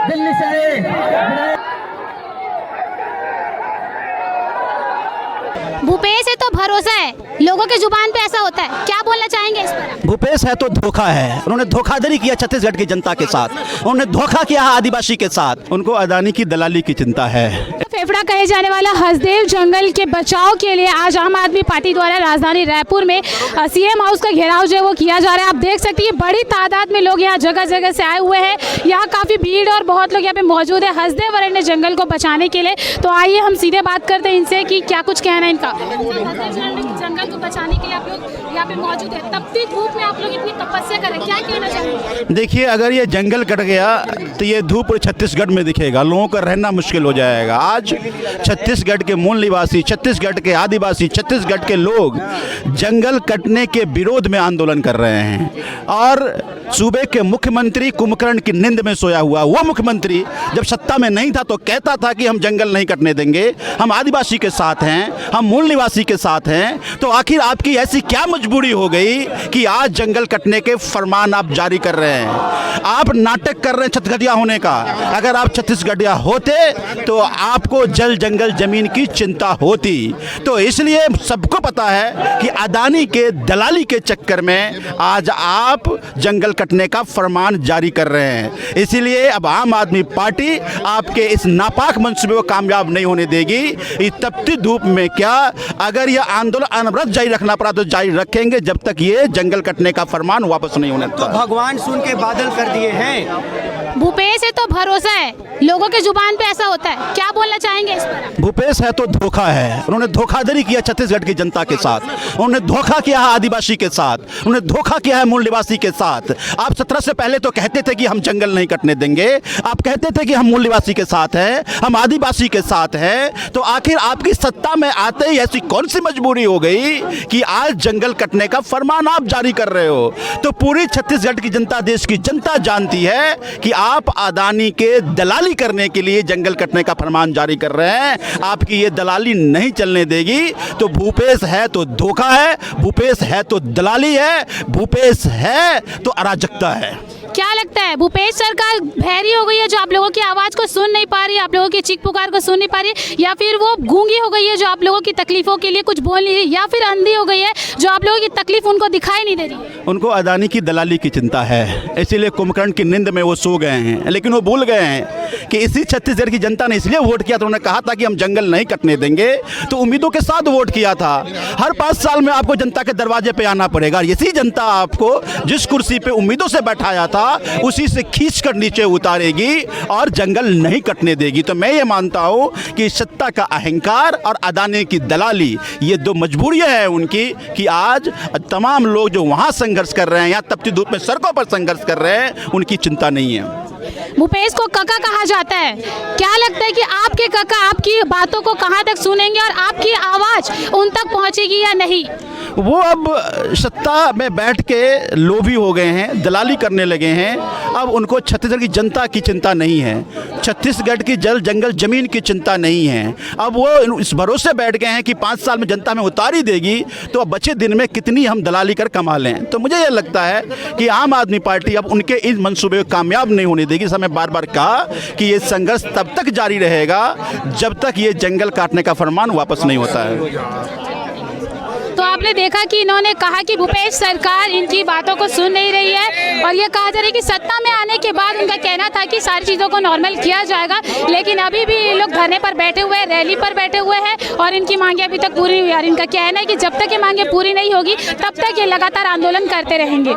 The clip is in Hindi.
दिल्ली से भूपेश है तो भरोसा है, लोगों के जुबान पे ऐसा होता है, क्या बोलना चाहेंगे इस पर? भूपेश है तो धोखा है। उन्होंने धोखाधड़ी किया छत्तीसगढ़ की जनता के साथ, उन्होंने धोखा किया आदिवासी के साथ। उनको अदानी की दलाली की चिंता है। फेफड़ा कहे जाने वाला हसदेव जंगल के बचाव के लिए आज आम आदमी पार्टी द्वारा राजधानी रायपुर में सीएम हाउस का घेराव जो है वो किया जा रहा है। आप देख सकते हैं बड़ी तादाद में लोग यहाँ जगह जगह से आए हुए हैं। यहाँ काफ़ी भीड़ और बहुत लोग यहाँ पे मौजूद है हसदेव अरण्य जंगल को बचाने के लिए। तो आइए हम सीधे बात करते हैं इनसे कि क्या कुछ कहना है इनका। जंगल को बचाने के लिए आप लोग यहाँ पे मौजूद है, तपती धूप में आप लोग इतनी तपस्या करें, क्या कहना चाहेंगे? देखिए, अगर ये जंगल कट गया तो ये धूप छत्तीसगढ़ में दिखेगा, लोगों का रहना मुश्किल हो जाएगा। आज छत्तीसगढ़ के मूल निवासी, छत्तीसगढ़ के आदिवासी, छत्तीसगढ़ के लोग जंगल कटने के विरोध में आंदोलन कर रहे हैं। और सूबे के मुख्यमंत्री कुंभकर्ण की नींद में सोया हुआ वो मुख्यमंत्री जब सत्ता में नहीं था तो कहता था कि हम जंगल नहीं कटने देंगे, हम आदिवासी के साथ हैं, हम मूल निवासी के साथ हैं। तो आखिर आपकी ऐसी क्या मजबूरी हो गई कि आज जंगल कटने के फरमान आप जारी कर रहे हैं? आप नाटक कर रहे हैं छत्तीसगढ़िया होने का। अगर आप छत्तीसगढ़िया होते तो आपको जल जंगल जमीन की चिंता होती। तो इसलिए सबको पता है कि अदानी के दलाली के चक्कर में आज आप जंगल कटने का फरमान जारी कर रहे हैं। इसीलिए अब आम आदमी पार्टी आपके इस नापाक मंसूबे को कामयाब नहीं होने देगी। इस तपती धूप में क्या, अगर यह आंदोलन अनवरत जारी रखना पड़ा तो जारी रखेंगे जब तक ये जंगल कटने का फरमान वापस नहीं होने देता। भगवान सुन के बादल कर दिए हैं। भूपेश है तो भरोसा है, लोगों के जुबान पे ऐसा होता है, क्या बोलना चाहेंगे इस पर? भूपेश है तो धोखा है। उन्होंने धोखाधड़ी किया छत्तीसगढ़ की जनता के साथ, उन्होंने धोखा किया है आदिवासी के साथ, उन्होंने धोखा किया है मूल निवासी के साथ। आप 17 से पहले तो कहते थे कि हम जंगल नहीं कटने देंगे, आप कहते थे कि हम मूल निवासी के साथ हैं, हम आदिवासी के साथ हैं। तो आखिर आपकी सत्ता में आते ही ऐसी कौन सी मजबूरी हो गई कि आज जंगल कटने का फरमान आप जारी कर रहे हो? तो पूरी छत्तीसगढ़ की जनता, देश की जनता जानती है कि आप अदानी के दलाली करने के लिए जंगल कटने का फरमान जारी कर रहे हैं। आपकी ये दलाली नहीं चलने देगी। तो भूपेश है तो धोखा है, भूपेश है तो दलाली है, भूपेश है तो अराजकता है। क्या लगता है भूपेश सरकार बहरी हो गई है जो आप लोगों की आवाज़ को सुन नहीं पा रही है, आप लोगों की चीख पुकार को सुन नहीं पा रही है, या फिर वो गूंगी हो गई है जो आप लोगों की तकलीफों के लिए कुछ बोल नहीं रही, या फिर अंधी हो गई है जो आप लोगों की तकलीफ उनको दिखाई नहीं दे रही है? उनको अदानी की दलाली की चिंता है, इसीलिए कुंभकर्ण की नींद में वो सो गए हैं। लेकिन वो भूल गए हैं कि इसी छत्तीसगढ़ की जनता ने इसलिए वोट किया था, उन्होंने कहा था कि हम जंगल नहीं कटने देंगे, तो उम्मीदों के साथ वोट किया था। हर 5 साल में आपको जनता के दरवाजे पे आना पड़ेगा। इसी जनता आपको जिस कुर्सी पे उम्मीदों से बैठाया था उसी से खींच कर नीचे उतारेगी और जंगल नहीं कटने देगी। तो मैं ये मानता हूँ कि सत्ता का अहंकार और अदानी की दलाली, ये 2 मजबूरियां हैं उनकी कि आज तमाम लोग जो वहाँ संघर्ष कर रहे हैं, यहाँ तपती धूप में सड़कों पर संघर्ष कर रहे हैं, उनकी चिंता नहीं है। भूपेश को काका कहा जाता है, क्या लगता है कि आपके काका आपकी बातों को कहाँ तक सुनेंगे और आपकी आवाज़ उन तक पहुँचेगी या नहीं? वो अब सत्ता में बैठ के लोभी हो गए हैं, दलाली करने लगे हैं। अब उनको छत्तीसगढ़ की जनता की चिंता नहीं है, छत्तीसगढ़ की जल जंगल जमीन की चिंता नहीं है। अब वो इस भरोसे बैठ गए हैं कि 5 साल में जनता में उतारी देगी, तो अब बचे दिन में कितनी हम दलाली कर कमा लें। तो मुझे ये लगता है कि आम आदमी पार्टी अब उनके इस मंसूबे को कामयाब नहीं होने देगी। समय बार बार कहा कि ये संघर्ष तब तक जारी रहेगा जब तक ये जंगल काटने का फरमान वापस नहीं होता है। तो आपने देखा कि इन्होंने कहा कि भूपेश सरकार इनकी बातों को सुन नहीं रही है, और ये कहा जा रहा है कि सत्ता में आने के बाद उनका कहना था कि सारी चीज़ों को नॉर्मल किया जाएगा, लेकिन अभी भी ये लोग धरने पर बैठे हुए हैं, रैली पर बैठे हुए हैं और इनकी मांगे अभी तक पूरी नहीं हुई। और इनका कहना है कि जब तक ये मांगे पूरी नहीं होगी तब तक ये लगातार आंदोलन करते रहेंगे।